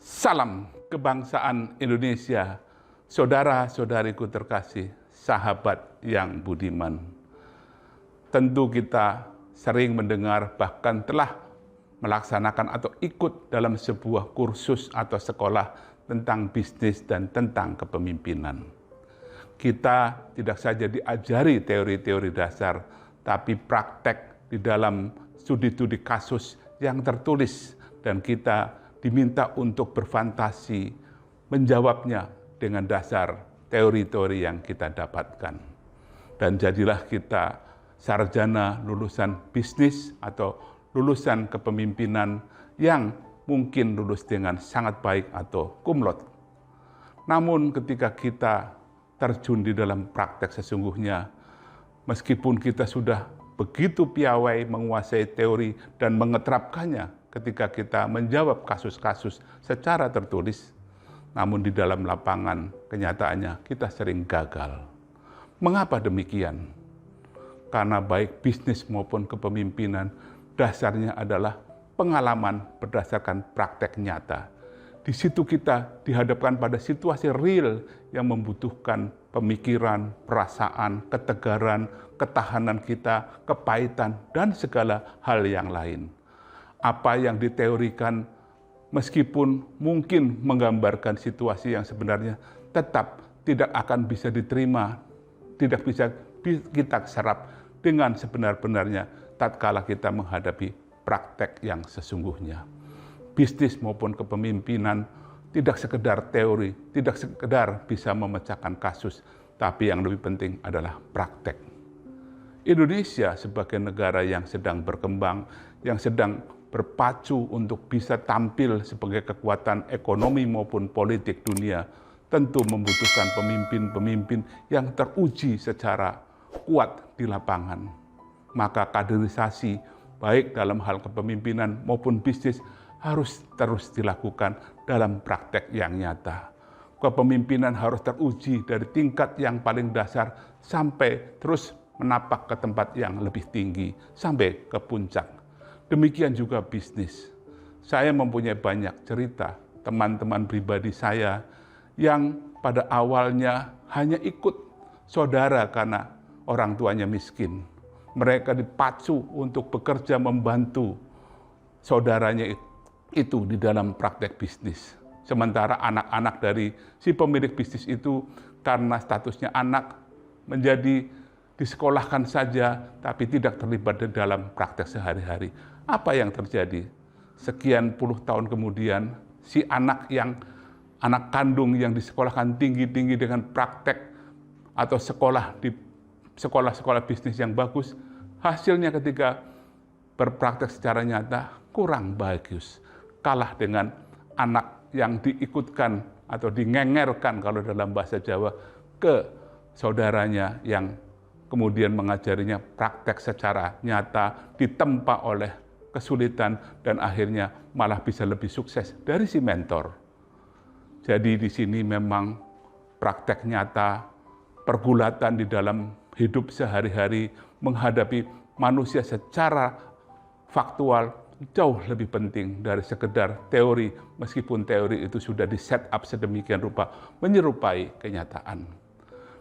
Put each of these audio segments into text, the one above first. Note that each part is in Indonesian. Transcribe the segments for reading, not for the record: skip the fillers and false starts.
Salam kebangsaan Indonesia, saudara-saudariku terkasih, sahabat yang budiman. Tentu kita sering mendengar bahkan telah melaksanakan atau ikut dalam sebuah kursus atau sekolah tentang bisnis dan tentang kepemimpinan. Kita tidak saja diajari teori-teori dasar, tapi praktek di dalam studi-studi kasus yang tertulis, dan kita diminta untuk berfantasi menjawabnya dengan dasar teori-teori yang kita dapatkan. Dan jadilah kita sarjana lulusan bisnis atau lulusan kepemimpinan yang mungkin lulus dengan sangat baik atau cum laude. Namun ketika kita terjun di dalam praktek sesungguhnya, meskipun kita sudah begitu piawai menguasai teori dan mengeterapkannya ketika kita menjawab kasus-kasus secara tertulis, namun di dalam lapangan kenyataannya kita sering gagal. Mengapa demikian? Karena baik bisnis maupun kepemimpinan dasarnya adalah pengalaman berdasarkan praktek nyata. Di situ kita dihadapkan pada situasi real yang membutuhkan pemikiran, perasaan, ketegaran, ketahanan kita, kepahitan, dan segala hal yang lain. Apa yang diteorikan meskipun mungkin menggambarkan situasi yang sebenarnya, tetap tidak akan bisa diterima, tidak bisa kita serap dengan sebenar-benarnya tatkala kita menghadapi praktek yang sesungguhnya. Bisnis maupun kepemimpinan tidak sekedar teori, tidak sekedar bisa memecahkan kasus, tapi yang lebih penting adalah praktek. Indonesia sebagai negara yang sedang berkembang, yang sedang berpacu untuk bisa tampil sebagai kekuatan ekonomi maupun politik dunia, tentu membutuhkan pemimpin-pemimpin yang teruji secara kuat di lapangan. Maka kaderisasi, baik dalam hal kepemimpinan maupun bisnis, harus terus dilakukan dalam praktek yang nyata. Kepemimpinan harus teruji dari tingkat yang paling dasar sampai terus menapak ke tempat yang lebih tinggi, sampai ke puncak. Demikian juga bisnis. Saya mempunyai banyak cerita teman-teman pribadi saya yang pada awalnya hanya ikut saudara karena orang tuanya miskin. Mereka dipacu untuk bekerja membantu saudaranya itu di dalam praktek bisnis. Sementara anak-anak dari si pemilik bisnis itu karena statusnya anak menjadi disekolahkan saja tapi tidak terlibat di dalam praktek sehari-hari. Apa yang terjadi? Sekian puluh tahun kemudian si anak kandung yang disekolahkan tinggi-tinggi dengan praktek atau sekolah di sekolah-sekolah bisnis yang bagus, hasilnya ketika berpraktek secara nyata kurang bagus. Kalah dengan anak yang diikutkan atau dingengerkan kalau dalam bahasa Jawa ke saudaranya yang kemudian mengajarinya praktek secara nyata, ditempa oleh kesulitan dan akhirnya malah bisa lebih sukses dari si mentor. Jadi di sini memang praktek nyata, pergulatan di dalam hidup sehari-hari menghadapi manusia secara faktual jauh lebih penting dari sekedar teori, meskipun teori itu sudah di-set up sedemikian rupa menyerupai kenyataan.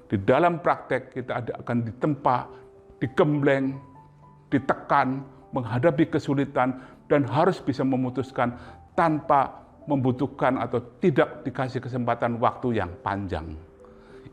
Di dalam praktek kita akan ditempa, digembleng, ditekan, menghadapi kesulitan, dan harus bisa memutuskan tanpa membutuhkan atau tidak dikasih kesempatan waktu yang panjang.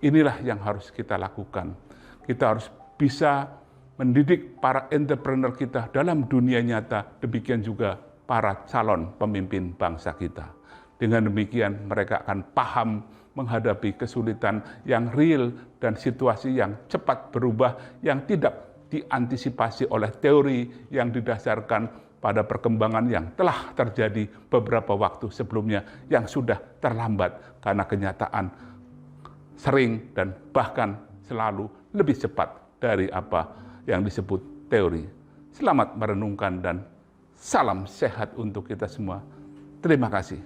Inilah yang harus kita lakukan. Kita harus bisa mendidik para entrepreneur kita dalam dunia nyata, demikian juga para calon pemimpin bangsa kita. Dengan demikian mereka akan paham menghadapi kesulitan yang real dan situasi yang cepat berubah, yang tidak diantisipasi oleh teori yang didasarkan pada perkembangan yang telah terjadi beberapa waktu sebelumnya yang sudah terlambat karena kenyataan sering dan bahkan selalu lebih cepat dari apa yang disebut teori. Selamat merenungkan dan salam sehat untuk kita semua. Terima kasih.